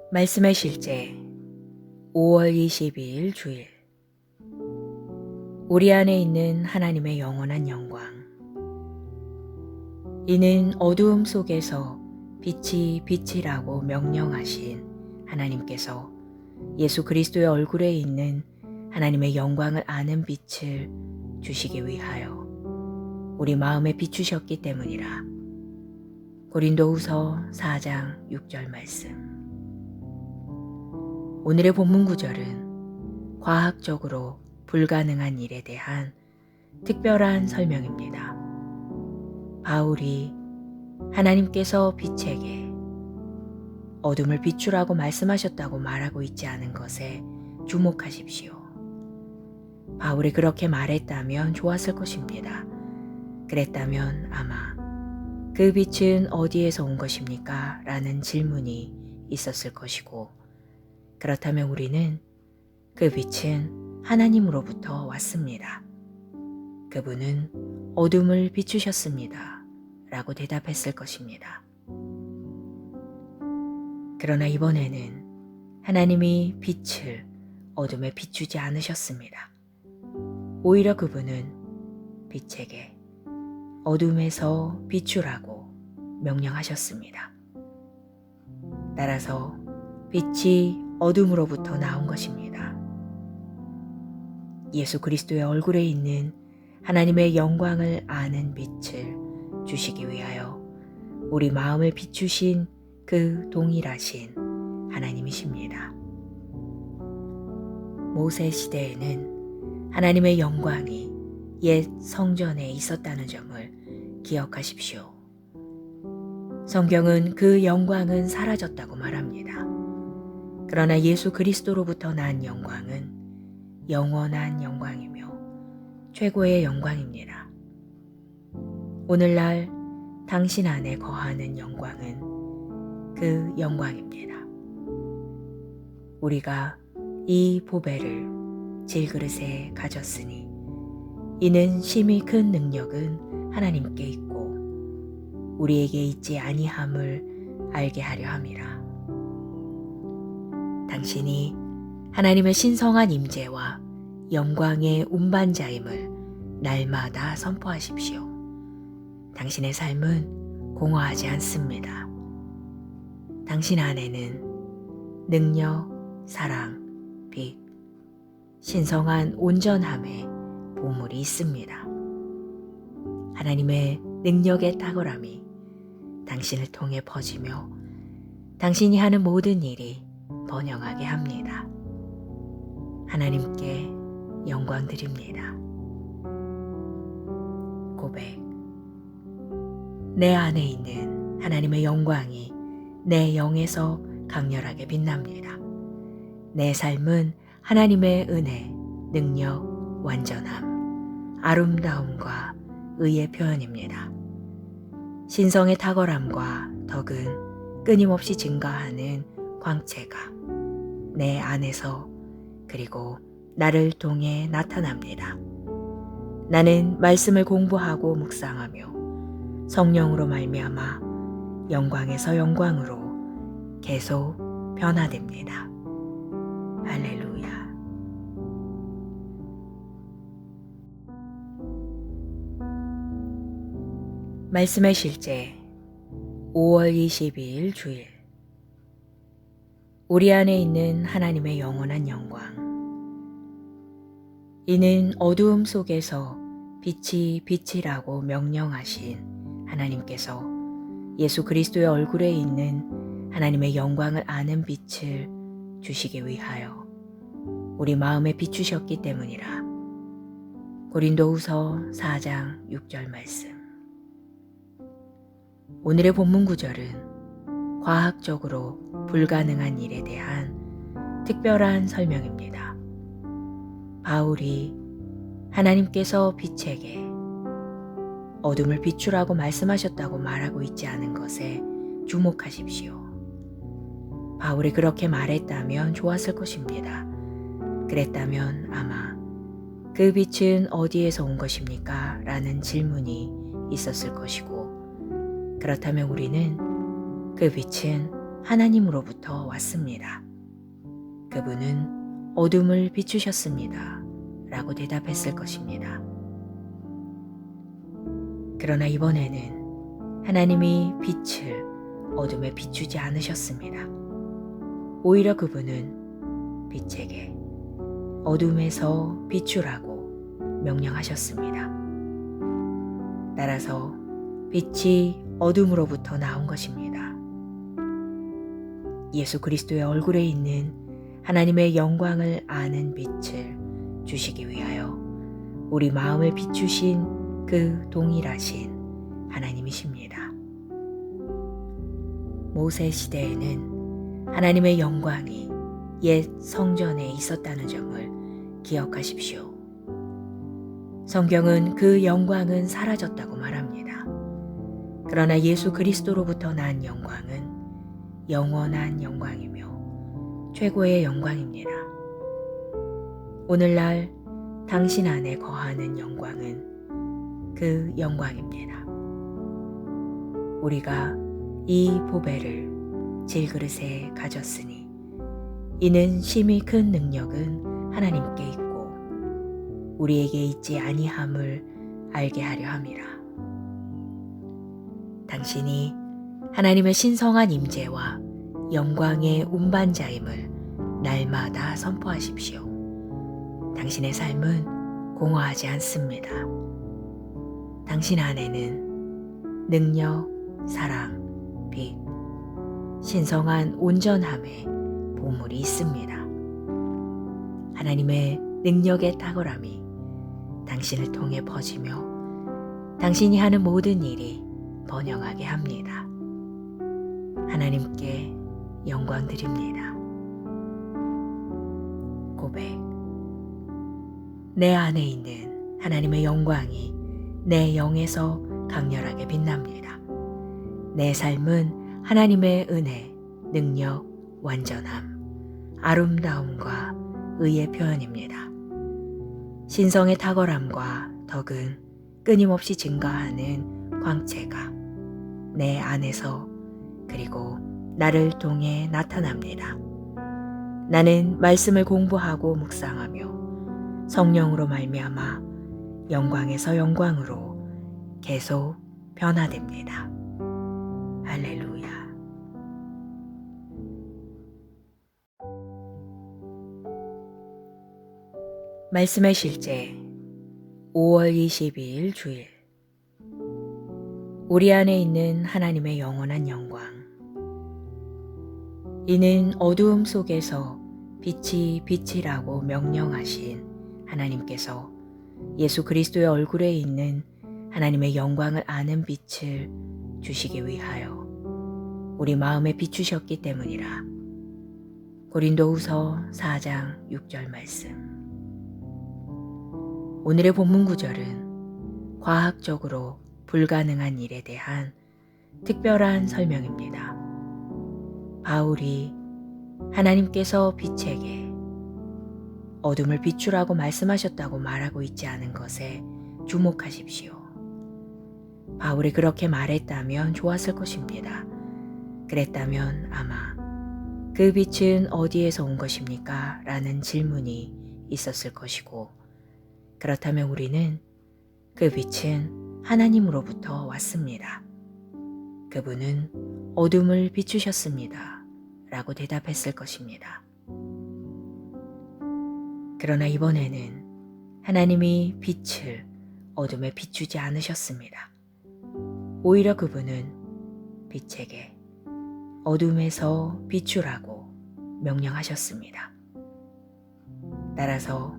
말씀의 실제 5월 22일 주일. 우리 안에 있는 하나님의 영원한 영광. 이는 어두움 속에서 빛이 빛이라고 명령하신 하나님께서 예수 그리스도의 얼굴에 있는 하나님의 영광을 아는 빛을 주시기 위하여 우리 마음에 비추셨기 때문이라. 고린도후서 4장 6절 말씀. 오늘의 본문 구절은 과학적으로 불가능한 일에 대한 특별한 설명입니다. 바울이 하나님께서 빛에게 어둠을 비추라고 말씀하셨다고 말하고 있지 않은 것에 주목하십시오. 바울이 그렇게 말했다면 좋았을 것입니다. 그랬다면 아마 그 빛은 어디에서 온 것입니까? 라는 질문이 있었을 것이고, 그렇다면 우리는 그 빛은 하나님으로부터 왔습니다. 그분은 어둠을 비추셨습니다. 라고 대답했을 것입니다. 그러나 이번에는 하나님이 빛을 어둠에 비추지 않으셨습니다. 오히려 그분은 빛에게 어둠에서 비추라고 명령하셨습니다. 따라서 빛이 어둠으로부터 나온 것입니다. 예수 그리스도의 얼굴에 있는 하나님의 영광을 아는 빛을 주시기 위하여 우리 마음을 비추신 그 동일하신 하나님이십니다. 모세 시대에는 하나님의 영광이 옛 성전에 있었다는 점을 기억하십시오. 성경은 그 영광은 사라졌다고 말합니다. 그러나 예수 그리스도로부터 난 영광은 영원한 영광이며 최고의 영광입니다. 오늘날 당신 안에 거하는 영광은 그 영광입니다. 우리가 이 보배를 질그릇에 가졌으니 이는 심히 큰 능력은 하나님께 있고 우리에게 있지 아니함을 알게 하려 함이라. 당신이 하나님의 신성한 임재와 영광의 운반자임을 날마다 선포하십시오. 당신의 삶은 공허하지 않습니다. 당신 안에는 능력, 사랑, 빛, 신성한 온전함의 보물이 있습니다. 하나님의 능력의 탁월함이 당신을 통해 퍼지며 당신이 하는 모든 일이 번영하게 합니다. 하나님께 영광 드립니다. 고백. 내 안에 있는 하나님의 영광이 내 영에서 강렬하게 빛납니다. 내 삶은 하나님의 은혜, 능력, 완전함, 아름다움과 의의 표현입니다. 신성의 탁월함과 덕은 끊임없이 증가하는 광채가 내 안에서 그리고 나를 통해 나타납니다. 나는 말씀을 공부하고 묵상하며 성령으로 말미암아 영광에서 영광으로 계속 변화됩니다. 할렐루야. 말씀의 실제 5월 22일 주일. 우리 안에 있는 하나님의 영원한 영광. 이는 어두움 속에서 빛이 빛이라고 명령하신 하나님께서 예수 그리스도의 얼굴에 있는 하나님의 영광을 아는 빛을 주시기 위하여 우리 마음에 비추셨기 때문이라. 고린도후서 4장 6절 말씀. 오늘의 본문 구절은 과학적으로 불가능한 일에 대한 특별한 설명입니다. 바울이 하나님께서 빛에게 어둠을 비추라고 말씀하셨다고 말하고 있지 않은 것에 주목하십시오. 바울이 그렇게 말했다면 좋았을 것입니다. 그랬다면 아마 그 빛은 어디에서 온 것입니까? 라는 질문이 있었을 것이고, 그렇다면 우리는 그 빛은 하나님으로부터 왔습니다. 그분은 어둠을 비추셨습니다. 라고 대답했을 것입니다. 그러나 이번에는 하나님이 빛을 어둠에 비추지 않으셨습니다. 오히려 그분은 빛에게 어둠에서 비추라고 명령하셨습니다. 따라서 빛이 어둠으로부터 나온 것입니다. 예수 그리스도의 얼굴에 있는 하나님의 영광을 아는 빛을 주시기 위하여 우리 마음을 비추신 그 동일하신 하나님이십니다. 모세 시대에는 하나님의 영광이 옛 성전에 있었다는 점을 기억하십시오. 성경은 그 영광은 사라졌다고 말합니다. 그러나 예수 그리스도로부터 난 영광은 영원한 영광이며 최고의 영광입니다. 오늘날 당신 안에 거하는 영광은 그 영광입니다. 우리가 이 보배를 질그릇에 가졌으니 이는 심히 큰 능력은 하나님께 있고 우리에게 있지 아니함을 알게 하려 함이라. 당신이 하나님의 신성한 임재와 영광의 운반자임을 날마다 선포하십시오. 당신의 삶은 공허하지 않습니다. 당신 안에는 능력, 사랑, 빛, 신성한 온전함의 보물이 있습니다. 하나님의 능력의 탁월함이 당신을 통해 퍼지며 당신이 하는 모든 일이 번영하게 합니다. 하나님께 영광 드립니다. 고백. 내 안에 있는 하나님의 영광이 내 영에서 강렬하게 빛납니다. 내 삶은 하나님의 은혜, 능력, 완전함, 아름다움과 의의 표현입니다. 신성의 탁월함과 덕은 끊임없이 증가하는 광채가 내 안에서 그리고 나를 통해 나타납니다. 나는 말씀을 공부하고 묵상하며 성령으로 말미암아 영광에서 영광으로 계속 변화됩니다. 할렐루야. 말씀의 실제 5월 22일 주일. 우리 안에 있는 하나님의 영원한 영광. 이는 어두움 속에서 빛이 빛이라고 명령하신 하나님께서 예수 그리스도의 얼굴에 있는 하나님의 영광을 아는 빛을 주시기 위하여 우리 마음에 비추셨기 때문이라. 고린도후서 4장 6절 말씀. 오늘의 본문 구절은 과학적으로 불가능한 일에 대한 특별한 설명입니다. 바울이 하나님께서 빛에게 어둠을 비추라고 말씀하셨다고 말하고 있지 않은 것에 주목하십시오. 바울이 그렇게 말했다면 좋았을 것입니다. 그랬다면 아마 그 빛은 어디에서 온 것입니까? 라는 질문이 있었을 것이고, 그렇다면 우리는 그 빛은 하나님으로부터 왔습니다. 그분은 어둠을 비추셨습니다. 라고 대답했을 것입니다. 그러나 이번에는 하나님이 빛을 어둠에 비추지 않으셨습니다. 오히려 그분은 빛에게 어둠에서 비추라고 명령하셨습니다. 따라서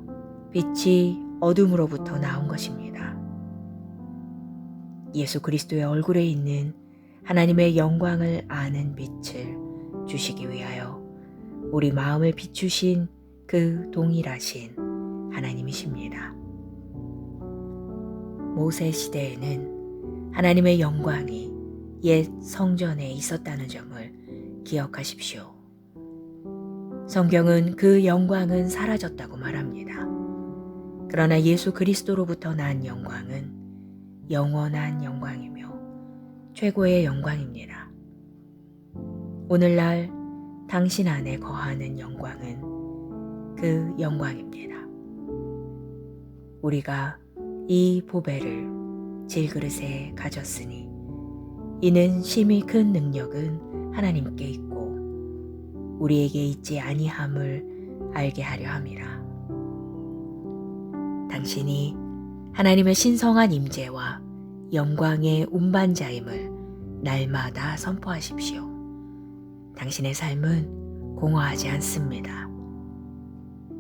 빛이 어둠으로부터 나온 것입니다. 예수 그리스도의 얼굴에 있는 하나님의 영광을 아는 빛을 주시기 위하여 우리 마음을 비추신 그 동일하신 하나님이십니다. 모세 시대에는 하나님의 영광이 옛 성전에 있었다는 점을 기억하십시오. 성경은 그 영광은 사라졌다고 말합니다. 그러나 예수 그리스도로부터 난 영광은 영원한 영광이며 최고의 영광입니다. 오늘날 당신 안에 거하는 영광은 그 영광입니다. 우리가 이 보배를 질그릇에 가졌으니 이는 심히 큰 능력은 하나님께 있고 우리에게 있지 아니함을 알게 하려 함이라. 당신이 하나님의 신성한 임재와 영광의 운반자임을 날마다 선포하십시오. 당신의 삶은 공허하지 않습니다.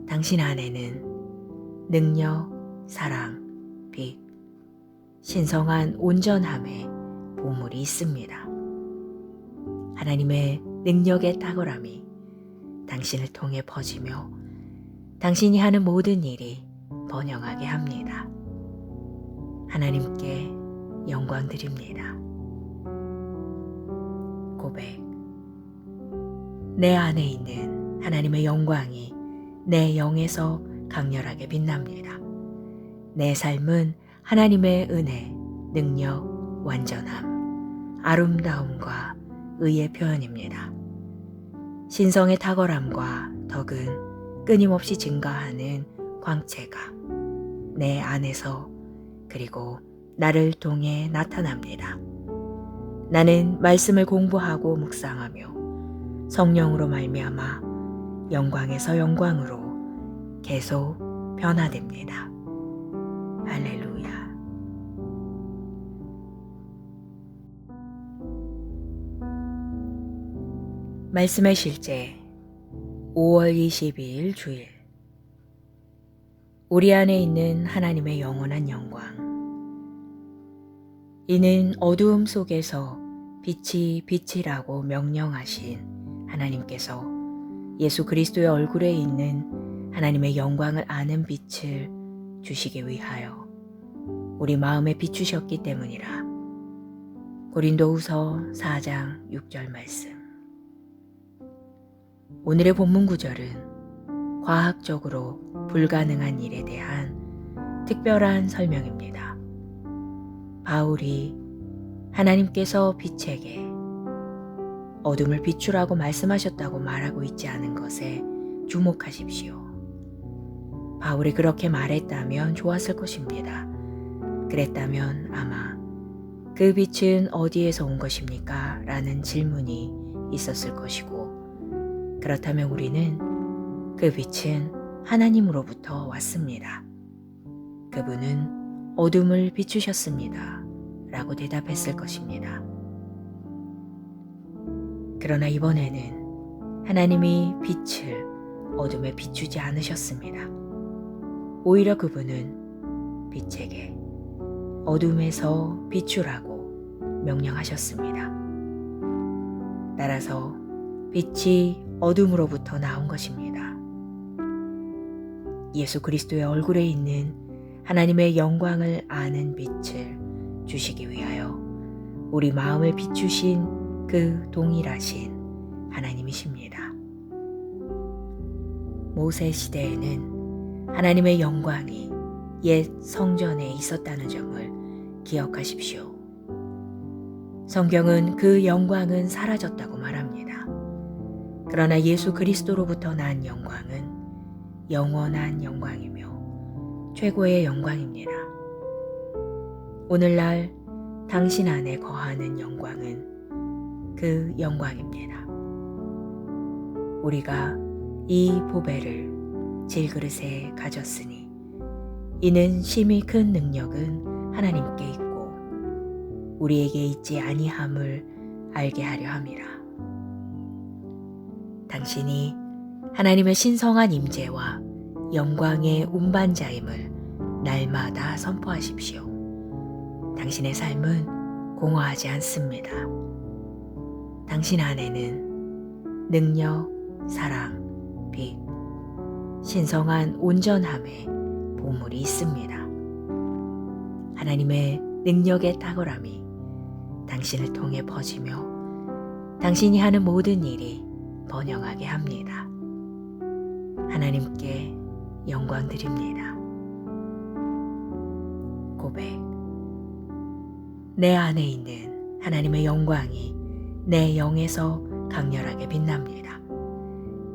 당신 안에는 능력, 사랑, 빛, 신성한 온전함의 보물이 있습니다. 하나님의 능력의 탁월함이 당신을 통해 퍼지며 당신이 하는 모든 일이 번영하게 합니다. 하나님께 영광 드립니다. 고백. 내 안에 있는 하나님의 영광이 내 영에서 강렬하게 빛납니다. 내 삶은 하나님의 은혜, 능력, 완전함, 아름다움과 의의 표현입니다. 신성의 탁월함과 덕은 끊임없이 증가하는 광채가 내 안에서 그리고 나를 통해 나타납니다. 나는 말씀을 공부하고 묵상하며 성령으로 말미암아 영광에서 영광으로 계속 변화됩니다. 할렐루야. 말씀의 실제 5월 22일 주일. 우리 안에 있는 하나님의 영원한 영광. 이는 어두움 속에서 빛이 빛이라고 명령하신 하나님께서 예수 그리스도의 얼굴에 있는 하나님의 영광을 아는 빛을 주시기 위하여 우리 마음에 비추셨기 때문이라. 고린도후서 4장 6절 말씀. 오늘의 본문 구절은 과학적으로 불가능한 일에 대한 특별한 설명입니다. 바울이 하나님께서 빛에게 어둠을 비추라고 말씀하셨다고 말하고 있지 않은 것에 주목하십시오. 바울이 그렇게 말했다면 좋았을 것입니다. 그랬다면 아마 그 빛은 어디에서 온 것입니까? 라는 질문이 있었을 것이고, 그렇다면 우리는 그 빛은 하나님으로부터 왔습니다. 그분은 어둠을 비추셨습니다. 라고 대답했을 것입니다. 그러나 이번에는 하나님이 빛을 어둠에 비추지 않으셨습니다. 오히려 그분은 빛에게 어둠에서 비추라고 명령하셨습니다. 따라서 빛이 어둠으로부터 나온 것입니다. 예수 그리스도의 얼굴에 있는 하나님의 영광을 아는 빛을 주시기 위하여 우리 마음을 비추신 그 동일하신 하나님이십니다. 모세 시대에는 하나님의 영광이 옛 성전에 있었다는 점을 기억하십시오. 성경은 그 영광은 사라졌다고 말합니다. 그러나 예수 그리스도로부터 난 영광은 영원한 영광이며 최고의 영광입니다. 오늘날 당신 안에 거하는 영광은 그 영광입니다. 우리가 이 보배를 질그릇에 가졌으니 이는 심히 큰 능력은 하나님께 있고 우리에게 있지 아니함을 알게 하려 함이라. 당신이 하나님의 신성한 임재와 영광의 운반자임을 날마다 선포하십시오. 당신의 삶은 공허하지 않습니다. 당신 안에는 능력, 사랑, 빛, 신성한 온전함의 보물이 있습니다. 하나님의 능력의 탁월함이 당신을 통해 퍼지며 당신이 하는 모든 일이 번영하게 합니다. 하나님께 영광 드립니다. 고백. 내 안에 있는 하나님의 영광이 내 영에서 강렬하게 빛납니다.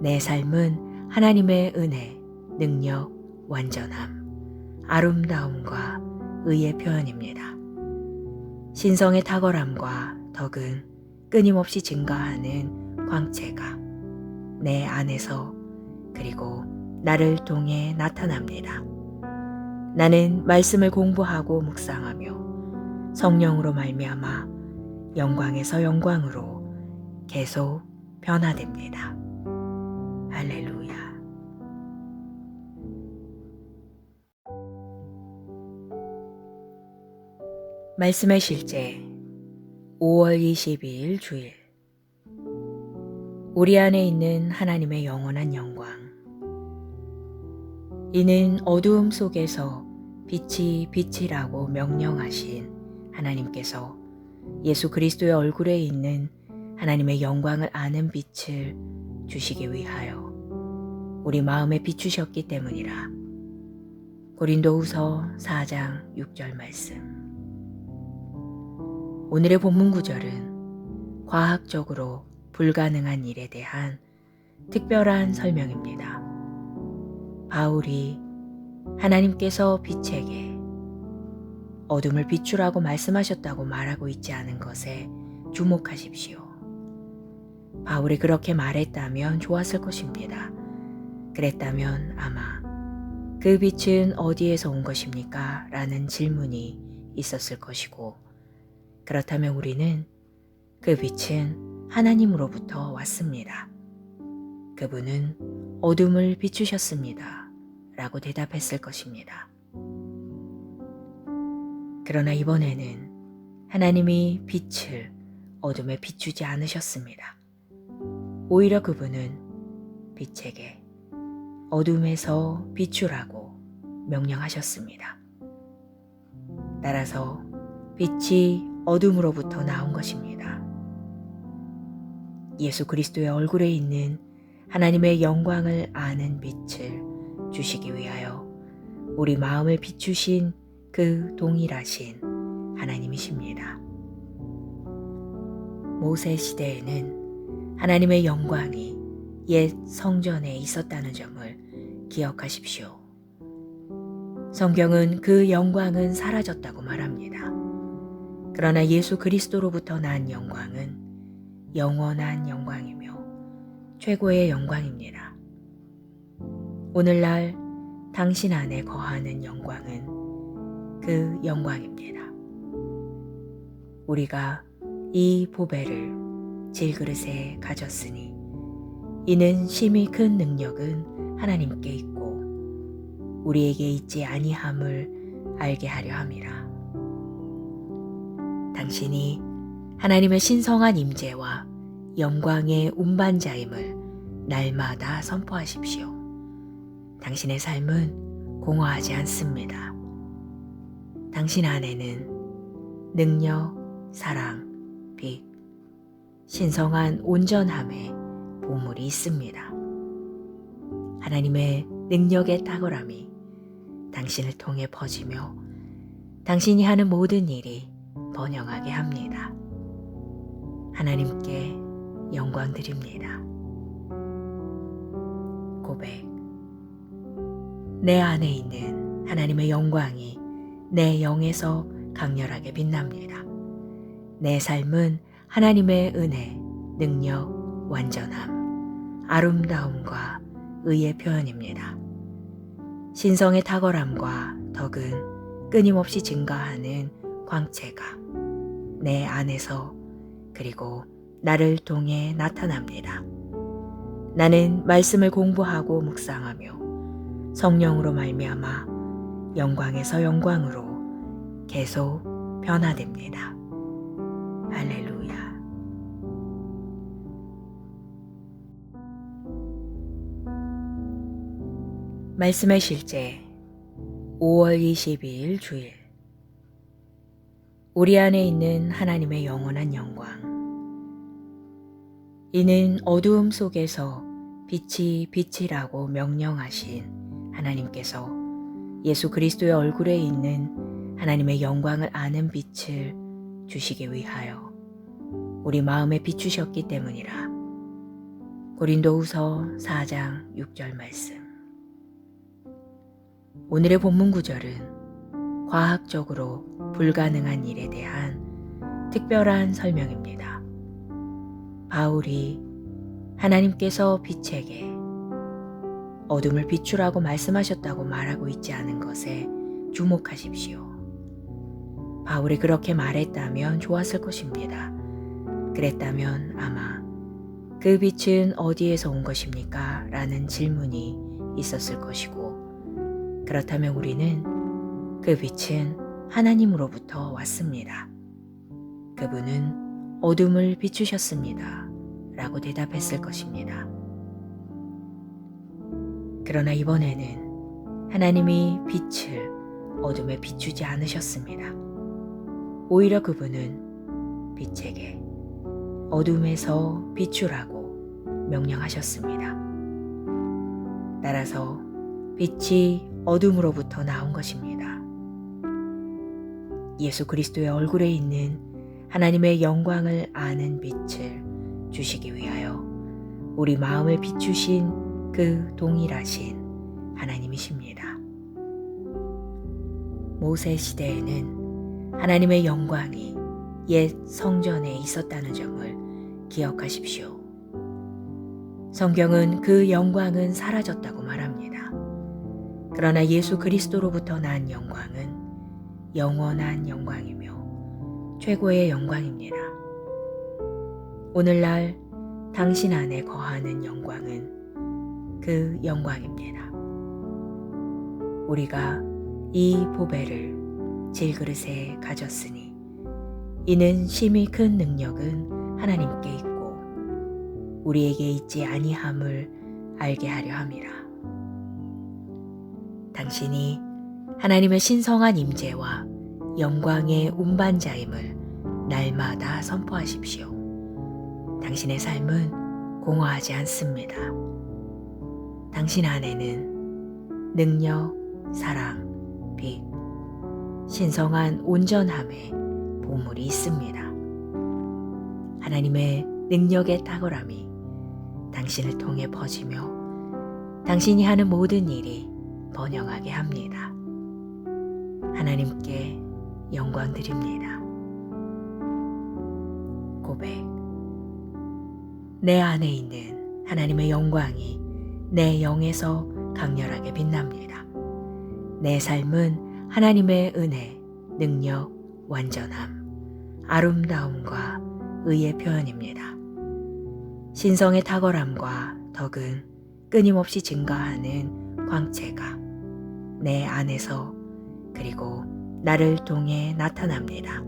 내 삶은 하나님의 은혜, 능력, 완전함, 아름다움과 의의 표현입니다. 신성의 탁월함과 덕은 끊임없이 증가하는 광채가 내 안에서 그리고 나를 통해 나타납니다. 나는 말씀을 공부하고 묵상하며 성령으로 말미암아 영광에서 영광으로 계속 변화됩니다. 할렐루야. 말씀의 실제 5월 22일 주일. 우리 안에 있는 하나님의 영원한 영광. 이는 어두움 속에서 빛이 빛이라고 명령하신 하나님께서 예수 그리스도의 얼굴에 있는 하나님의 영광을 아는 빛을 주시기 위하여 우리 마음에 비추셨기 때문이라. 고린도후서 4장 6절 말씀. 오늘의 본문 구절은 과학적으로 불가능한 일에 대한 특별한 설명입니다. 바울이 하나님께서 빛에게 어둠을 비추라고 말씀하셨다고 말하고 있지 않은 것에 주목하십시오. 바울이 그렇게 말했다면 좋았을 것입니다. 그랬다면 아마 그 빛은 어디에서 온 것입니까? 라는 질문이 있었을 것이고, 그렇다면 우리는 그 빛은 하나님으로부터 왔습니다. 그분은 어둠을 비추셨습니다. 라고 대답했을 것입니다. 그러나 이번에는 하나님이 빛을 어둠에 비추지 않으셨습니다. 오히려 그분은 빛에게 어둠에서 비추라고 명령하셨습니다. 따라서 빛이 어둠으로부터 나온 것입니다. 예수 그리스도의 얼굴에 있는 하나님의 영광을 아는 빛을 주시기 위하여 우리 마음을 비추신 그 동일하신 하나님이십니다. 모세 시대에는 하나님의 영광이 옛 성전에 있었다는 점을 기억하십시오. 성경은 그 영광은 사라졌다고 말합니다. 그러나 예수 그리스도로부터 난 영광은 영원한 영광이며 최고의 영광입니다. 오늘날 당신 안에 거하는 영광은 그 영광입니다. 우리가 이 보배를 질그릇에 가졌으니 이는 심히 큰 능력은 하나님께 있고 우리에게 있지 아니함을 알게 하려 함이라. 당신이 하나님의 신성한 임재와 영광의 운반자임을 날마다 선포하십시오. 당신의 삶은 공허하지 않습니다. 당신 안에는 능력, 사랑, 빛, 신성한 온전함의 보물이 있습니다. 하나님의 능력의 탁월함이 당신을 통해 퍼지며 당신이 하는 모든 일이 번영하게 합니다. 하나님께 영광 드립니다. 고백. 내 안에 있는 하나님의 영광이 내 영에서 강렬하게 빛납니다. 내 삶은 하나님의 은혜, 능력, 완전함, 아름다움과 의의 표현입니다. 신성의 탁월함과 덕은 끊임없이 증가하는 광채가 내 안에서 그리고 나를 통해 나타납니다. 나는 말씀을 공부하고 묵상하며 성령으로 말미암아 영광에서 영광으로 계속 변화됩니다. 할렐루야. 말씀의 실제 5월 22일 주일. 우리 안에 있는 하나님의 영원한 영광. 이는 어두움 속에서 빛이 빛이라고 명령하신 하나님께서 예수 그리스도의 얼굴에 있는 하나님의 영광을 아는 빛을 주시기 위하여 우리 마음에 비추셨기 때문이라. 고린도후서 4장 6절 말씀. 오늘의 본문 구절은 과학적으로 불가능한 일에 대한 특별한 설명입니다. 바울이 하나님께서 빛에게 어둠을 비추라고 말씀하셨다고 말하고 있지 않은 것에 주목하십시오. 바울이 그렇게 말했다면 좋았을 것입니다. 그랬다면 아마 그 빛은 어디에서 온 것입니까? 라는 질문이 있었을 것이고, 그렇다면 우리는 그 빛은 하나님으로부터 왔습니다. 그분은 어둠을 비추셨습니다. 라고 대답했을 것입니다. 그러나 이번에는 하나님이 빛을 어둠에 비추지 않으셨습니다. 오히려 그분은 빛에게 어둠에서 비추라고 명령하셨습니다. 따라서 빛이 어둠으로부터 나온 것입니다. 예수 그리스도의 얼굴에 있는 하나님의 영광을 아는 빛을 주시기 위하여 우리 마음을 비추신 그 동일하신 하나님이십니다. 모세 시대에는 하나님의 영광이 옛 성전에 있었다는 점을 기억하십시오. 성경은 그 영광은 사라졌다고 말합니다. 그러나 예수 그리스도로부터 난 영광은 영원한 영광이며 최고의 영광입니다. 오늘날 당신 안에 거하는 영광은 그 영광입니다. 우리가 이 보배를 질그릇에 가졌으니 이는 심히 큰 능력은 하나님께 있고 우리에게 있지 아니함을 알게 하려 함이라. 당신이 하나님의 신성한 임재와 영광의 운반자임을 날마다 선포하십시오. 당신의 삶은 공허하지 않습니다. 당신 안에는 능력, 사랑, 빛, 신성한 온전함의 보물이 있습니다. 하나님의 능력의 탁월함이 당신을 통해 퍼지며 당신이 하는 모든 일이 번영하게 합니다. 하나님께 영광 드립니다. 고백. 내 안에 있는 하나님의 영광이 내 영에서 강렬하게 빛납니다. 내 삶은 하나님의 은혜, 능력, 완전함, 아름다움과 의의 표현입니다. 신성의 탁월함과 덕은 끊임없이 증가하는 광채가 내 안에서 그리고 나를 통해 나타납니다.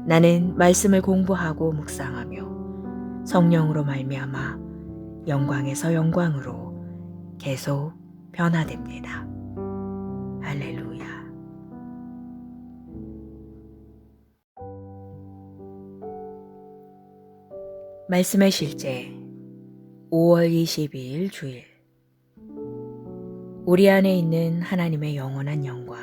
나는 말씀을 공부하고 묵상하며 성령으로 말미암아 영광에서 영광으로 계속 변화됩니다. 할렐루야. 말씀의 실제 5월 22일 주일. 우리 안에 있는 하나님의 영원한 영광.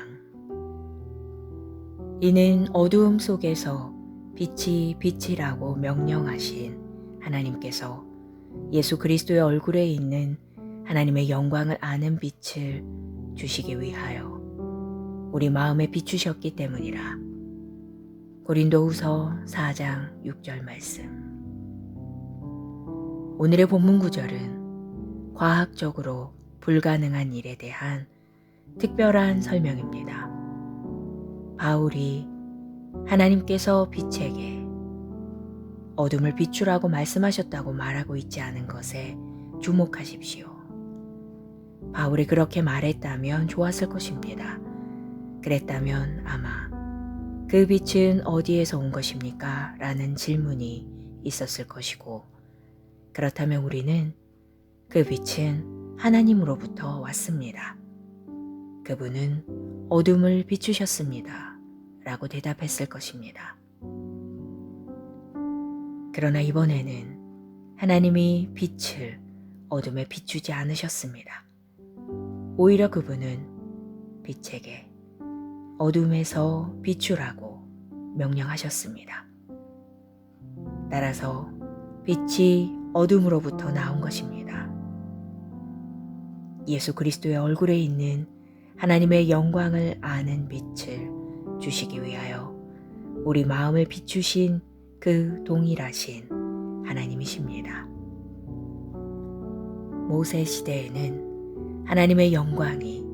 이는 어두움 속에서 빛이 빛이라고 명령하신 하나님께서 예수 그리스도의 얼굴에 있는 하나님의 영광을 아는 빛을 주시기 위하여 우리 마음에 비추셨기 때문이라. 고린도후서 4장 6절 말씀. 오늘의 본문 구절은 과학적으로 불가능한 일에 대한 특별한 설명입니다. 바울이 하나님께서 빛에게 어둠을 비추라고 말씀하셨다고 말하고 있지 않은 것에 주목하십시오. 바울이 그렇게 말했다면 좋았을 것입니다. 그랬다면 아마 그 빛은 어디에서 온 것입니까? 라는 질문이 있었을 것이고, 그렇다면 우리는 그 빛은 하나님으로부터 왔습니다. 그분은 어둠을 비추셨습니다. 라고 대답했을 것입니다. 그러나 이번에는 하나님이 빛을 어둠에 비추지 않으셨습니다. 오히려 그분은 빛에게 어둠에서 비추라고 명령하셨습니다. 따라서 빛이 어둠으로부터 나온 것입니다. 예수 그리스도의 얼굴에 있는 하나님의 영광을 아는 빛을 주시기 위하여 우리 마음을 비추신 그 동일하신 하나님이십니다. 모세 시대에는 하나님의 영광이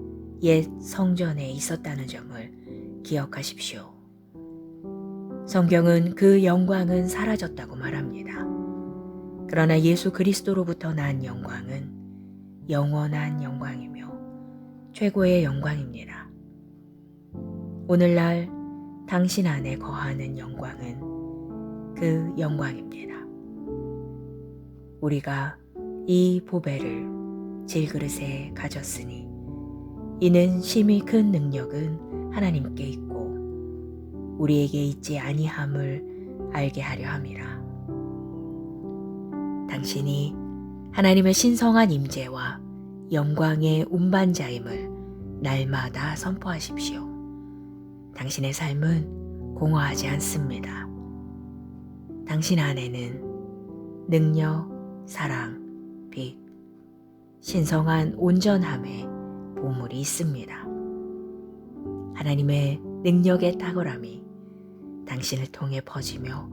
옛 성전에 있었다는 점을 기억하십시오. 성경은 그 영광은 사라졌다고 말합니다. 그러나 예수 그리스도로부터 난 영광은 영원한 영광이며 최고의 영광입니다. 오늘날 당신 안에 거하는 영광은 그 영광입니다. 우리가 이 보배를 질그릇에 가졌으니 이는 심히 큰 능력은 하나님께 있고 우리에게 있지 아니함을 알게 하려 함이라. 당신이 하나님의 신성한 임재와 영광의 운반자임을 날마다 선포하십시오. 당신의 삶은 공허하지 않습니다. 당신 안에는 능력, 사랑, 빛, 신성한 온전함의 보물이 있습니다. 하나님의 능력의 탁월함이 당신을 통해 퍼지며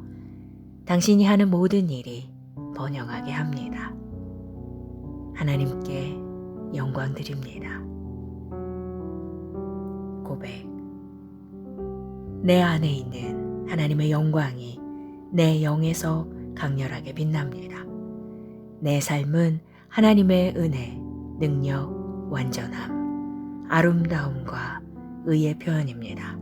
당신이 하는 모든 일이 번영하게 합니다. 하나님께 영광 드립니다. 고백. 내 안에 있는 하나님의 영광이 내 영에서 강렬하게 빛납니다. 내 삶은 하나님의 은혜, 능력, 완전함, 아름다움과 의의 표현입니다.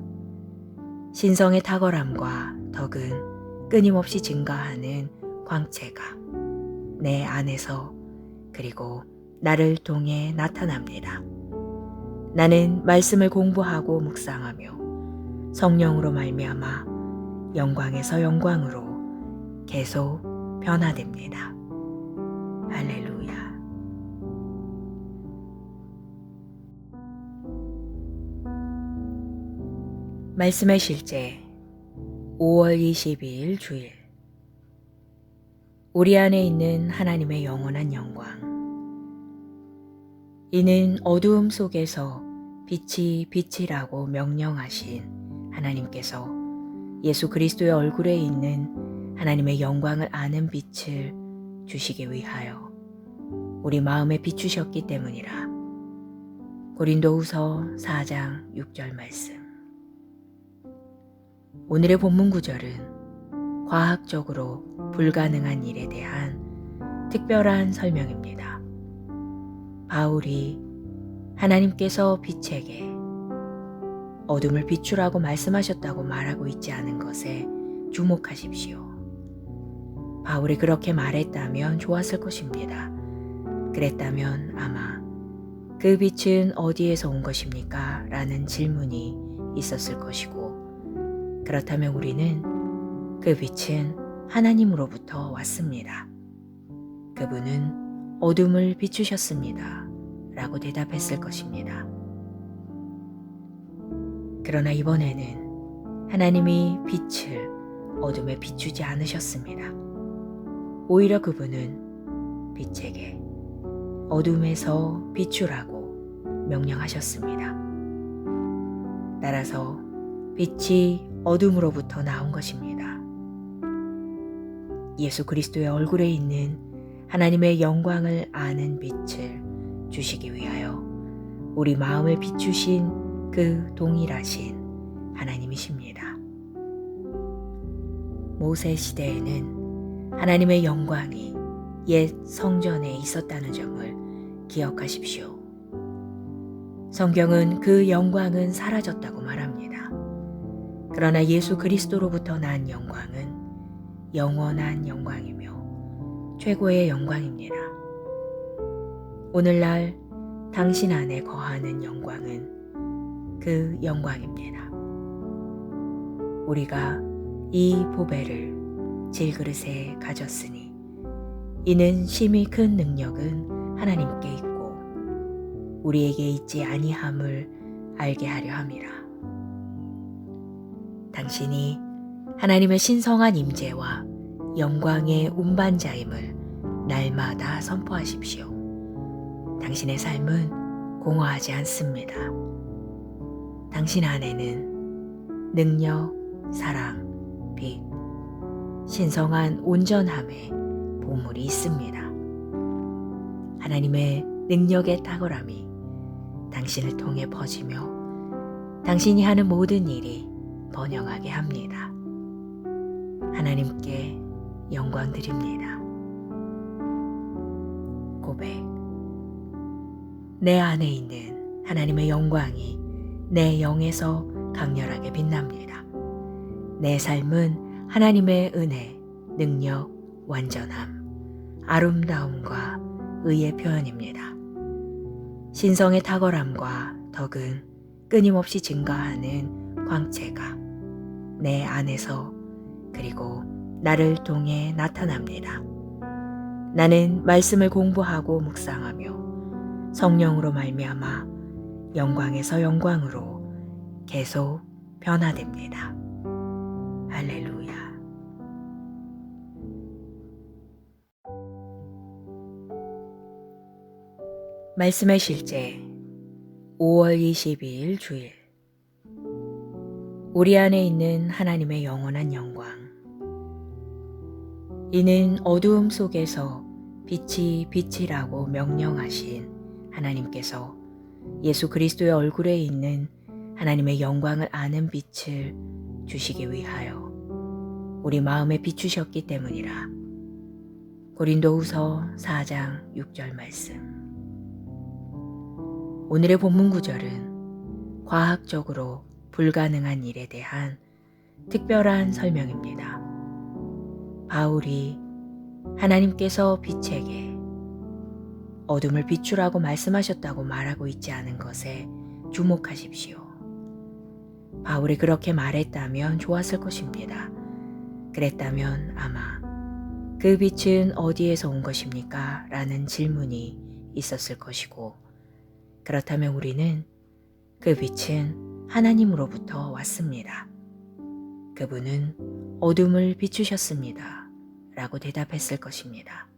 신성의 탁월함과 덕은 끊임없이 증가하는 광채가 내 안에서 그리고 나를 통해 나타납니다. 나는 말씀을 공부하고 묵상하며 성령으로 말미암아 영광에서 영광으로 계속 변화됩니다. 할렐루야. 말씀의 실제 5월 22일 주일. 우리 안에 있는 하나님의 영원한 영광. 이는 어두움 속에서 빛이 빛이라고 명령하신 하나님께서 예수 그리스도의 얼굴에 있는 하나님의 영광을 아는 빛을 주시기 위하여 우리 마음에 비추셨기 때문이라. 고린도후서 4장 6절 말씀. 오늘의 본문 구절은 과학적으로 불가능한 일에 대한 특별한 설명입니다. 바울이 하나님께서 빛에게 어둠을 비추라고 말씀하셨다고 말하고 있지 않은 것에 주목하십시오. 바울이 그렇게 말했다면 좋았을 것입니다. 그랬다면 아마 그 빛은 어디에서 온 것입니까? 라는 질문이 있었을 것이고, 그렇다면 우리는 그 빛은 하나님으로부터 왔습니다. 그분은 어둠을 비추셨습니다. 라고 대답했을 것입니다. 그러나 이번에는 하나님이 빛을 어둠에 비추지 않으셨습니다. 오히려 그분은 빛에게 어둠에서 비추라고 명령하셨습니다. 따라서 빛이 어둠으로부터 나온 것입니다. 예수 그리스도의 얼굴에 있는 하나님의 영광을 아는 빛을 주시기 위하여 우리 마음을 비추신 그 동일하신 하나님이십니다. 모세 시대에는 하나님의 영광이 옛 성전에 있었다는 점을 기억하십시오. 성경은 그 영광은 사라졌다고 말합니다. 그러나 예수 그리스도로부터 난 영광은 영원한 영광이며 최고의 영광입니다. 오늘날 당신 안에 거하는 영광은 그 영광입니다. 우리가 이 보배를 질그릇에 가졌으니 이는 심히 큰 능력은 하나님께 있고 우리에게 있지 아니함을 알게 하려 함이라. 당신이 하나님의 신성한 임재와 영광의 운반자임을 날마다 선포하십시오. 당신의 삶은 공허하지 않습니다. 당신 안에는 능력, 사랑, 빛, 신성한 온전함의 보물이 있습니다. 하나님의 능력의 탁월함이 당신을 통해 퍼지며 당신이 하는 모든 일이 번영하게 합니다. 하나님께 영광 드립니다. 고백. 내 안에 있는 하나님의 영광이 내 영에서 강렬하게 빛납니다. 내 삶은 하나님의 은혜, 능력, 완전함, 아름다움과 의의 표현입니다. 신성의 탁월함과 덕은 끊임없이 증가하는 광채가 내 안에서 그리고 나를 통해 나타납니다. 나는 말씀을 공부하고 묵상하며 성령으로 말미암아 영광에서 영광으로 계속 변화됩니다. 할렐루야. 말씀의 실제 5월 22일 주일. 우리 안에 있는 하나님의 영원한 영광. 이는 어두움 속에서 빛이 빛이라고 명령하신 하나님께서 예수 그리스도의 얼굴에 있는 하나님의 영광을 아는 빛을 주시기 위하여 우리 마음에 비추셨기 때문이라. 고린도후서 4장 6절 말씀. 오늘의 본문 구절은 과학적으로 불가능한 일에 대한 특별한 설명입니다. 바울이 하나님께서 빛에게 어둠을 비추라고 말씀하셨다고 말하고 있지 않은 것에 주목하십시오. 바울이 그렇게 말했다면 좋았을 것입니다. 그랬다면 아마 그 빛은 어디에서 온 것입니까? 라는 질문이 있었을 것이고, 그렇다면 우리는 그 빛은 하나님으로부터 왔습니다. 그분은 어둠을 비추셨습니다. 라고 대답했을 것입니다.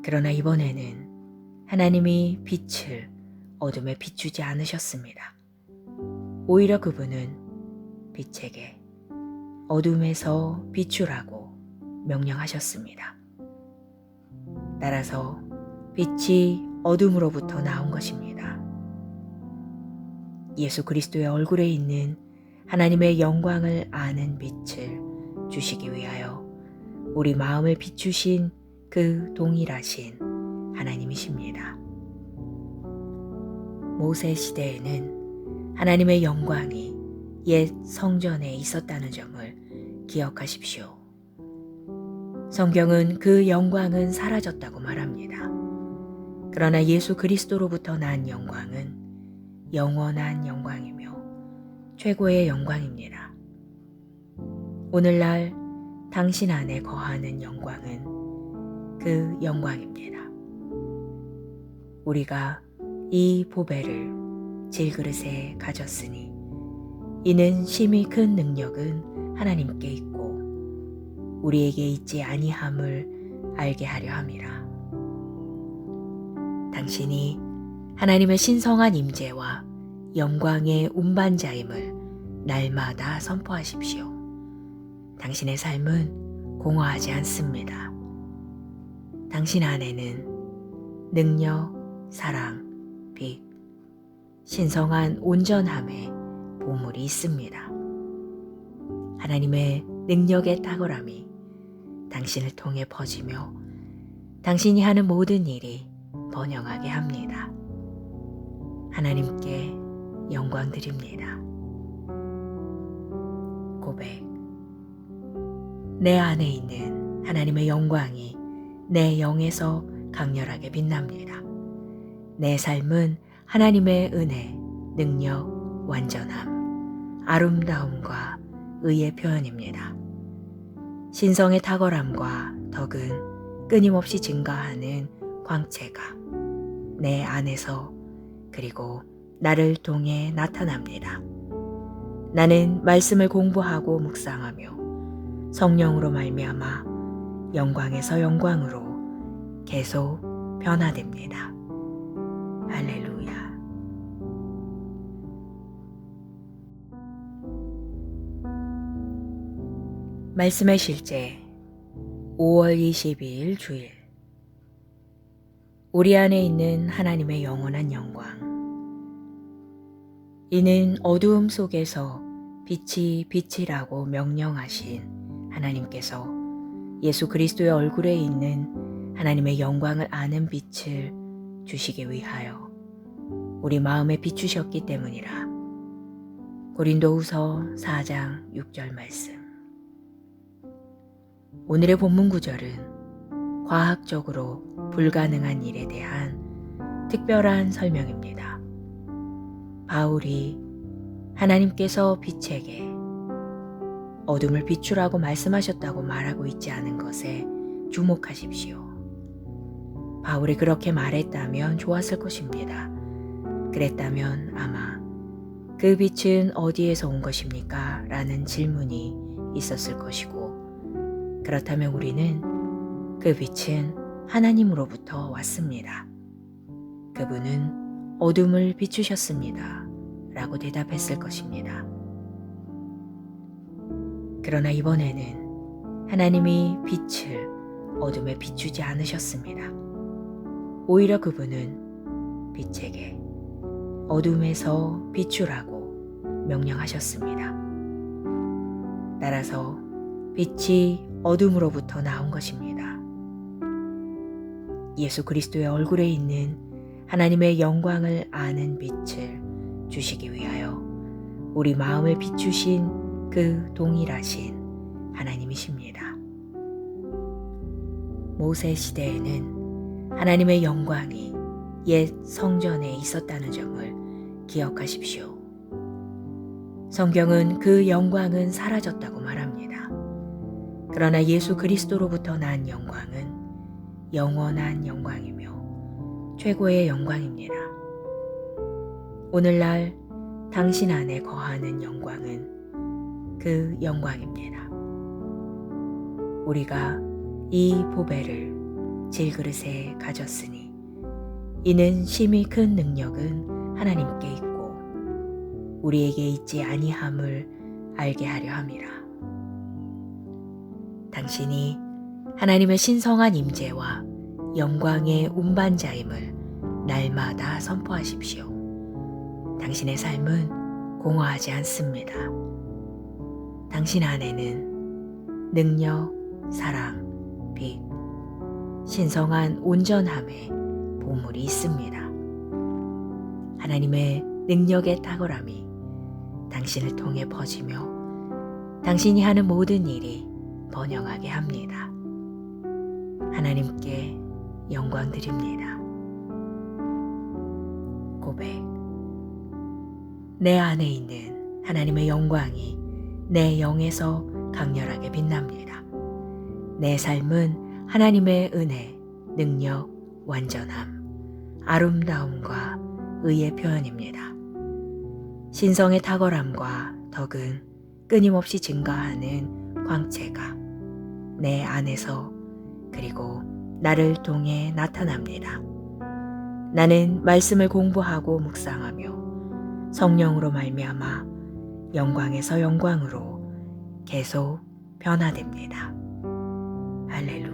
그러나 이번에는 하나님이 빛을 어둠에 비추지 않으셨습니다. 오히려 그분은 빛에게 어둠에서 비추라고 명령하셨습니다. 따라서 빛이 어둠으로부터 나온 것입니다. 예수 그리스도의 얼굴에 있는 하나님의 영광을 아는 빛을 주시기 위하여 우리 마음을 비추신 그 동일하신 하나님이십니다. 모세 시대에는 하나님의 영광이 옛 성전에 있었다는 점을 기억하십시오. 성경은 그 영광은 사라졌다고 말합니다. 그러나 예수 그리스도로부터 난 영광은 영원한 영광이며 최고의 영광입니다. 오늘날 당신 안에 거하는 영광은 그 영광입니다. 우리가 이 보배를 질그릇에 가졌으니 이는 심히 큰 능력은 하나님께 있고 우리에게 있지 아니함을 알게 하려 함이라. 당신이 하나님의 신성한 임재와 영광의 운반자임을 날마다 선포하십시오. 당신의 삶은 공허하지 않습니다. 당신 안에는 능력, 사랑, 빛, 신성한 온전함의 보물이 있습니다. 하나님의 능력의 탁월함이 당신을 통해 퍼지며 당신이 하는 모든 일이 번영하게 합니다. 하나님께 영광 드립니다. 고백. 내 안에 있는 하나님의 영광이 내 영에서 강렬하게 빛납니다. 내 삶은 하나님의 은혜, 능력, 완전함, 아름다움과 의의 표현입니다. 신성의 탁월함과 덕은 끊임없이 증가하는 광채가 내 안에서 그리고 나를 통해 나타납니다. 나는 말씀을 공부하고 묵상하며 성령으로 말미암아 영광에서 영광으로 계속 변화됩니다. 할렐루야. 말씀의 실제 5월 22일 주일. 우리 안에 있는 하나님의 영원한 영광. 이는 어두움 속에서 빛이 빛이라고 명령하신 하나님께서 예수 그리스도의 얼굴에 있는 하나님의 영광을 아는 빛을 주시기 위하여 우리 마음에 비추셨기 때문이라. 고린도후서 4장 6절 말씀. 오늘의 본문 구절은 과학적으로 불가능한 일에 대한 특별한 설명입니다. 바울이 하나님께서 빛에게 어둠을 비추라고 말씀하셨다고 말하고 있지 않은 것에 주목하십시오. 바울이 그렇게 말했다면 좋았을 것입니다. 그랬다면 아마 그 빛은 어디에서 온 것입니까? 라는 질문이 있었을 것이고, 그렇다면 우리는 그 빛은 하나님으로부터 왔습니다. 그분은 어둠을 비추셨습니다. 라고 대답했을 것입니다. 그러나 이번에는 하나님이 빛을 어둠에 비추지 않으셨습니다. 오히려 그분은 빛에게 어둠에서 비추라고 명령하셨습니다. 따라서 빛이 어둠으로부터 나온 것입니다. 예수 그리스도의 얼굴에 있는 하나님의 영광을 아는 빛을 주시기 위하여 우리 마음을 비추신 그 동일하신 하나님이십니다. 모세 시대에는 하나님의 영광이 옛 성전에 있었다는 점을 기억하십시오. 성경은 그 영광은 사라졌다고 말합니다. 그러나 예수 그리스도로부터 난 영광은 영원한 영광이며 최고의 영광입니다. 오늘날 당신 안에 거하는 영광은 그 영광입니다. 우리가 이 보배를 질그릇에 가졌으니 이는 심히 큰 능력은 하나님께 있고 우리에게 있지 아니함을 알게 하려 함이라. 당신이 하나님의 신성한 임재와 영광의 운반자임을 날마다 선포하십시오. 당신의 삶은 공허하지 않습니다. 당신 안에는 능력, 사랑, 빛, 신성한 온전함의 보물이 있습니다. 하나님의 능력의 탁월함이 당신을 통해 퍼지며 당신이 하는 모든 일이 번영하게 합니다. 하나님께 영광 드립니다. 고백. 내 안에 있는 하나님의 영광이 내 영에서 강렬하게 빛납니다. 내 삶은 하나님의 은혜, 능력, 완전함, 아름다움과 의의 표현입니다. 신성의 탁월함과 덕은 끊임없이 증가하는 광채가 내 안에서 그리고 나를 통해 나타납니다. 나는 말씀을 공부하고 묵상하며 성령으로 말미암아 영광에서 영광으로 계속 변화됩니다. 할렐루야.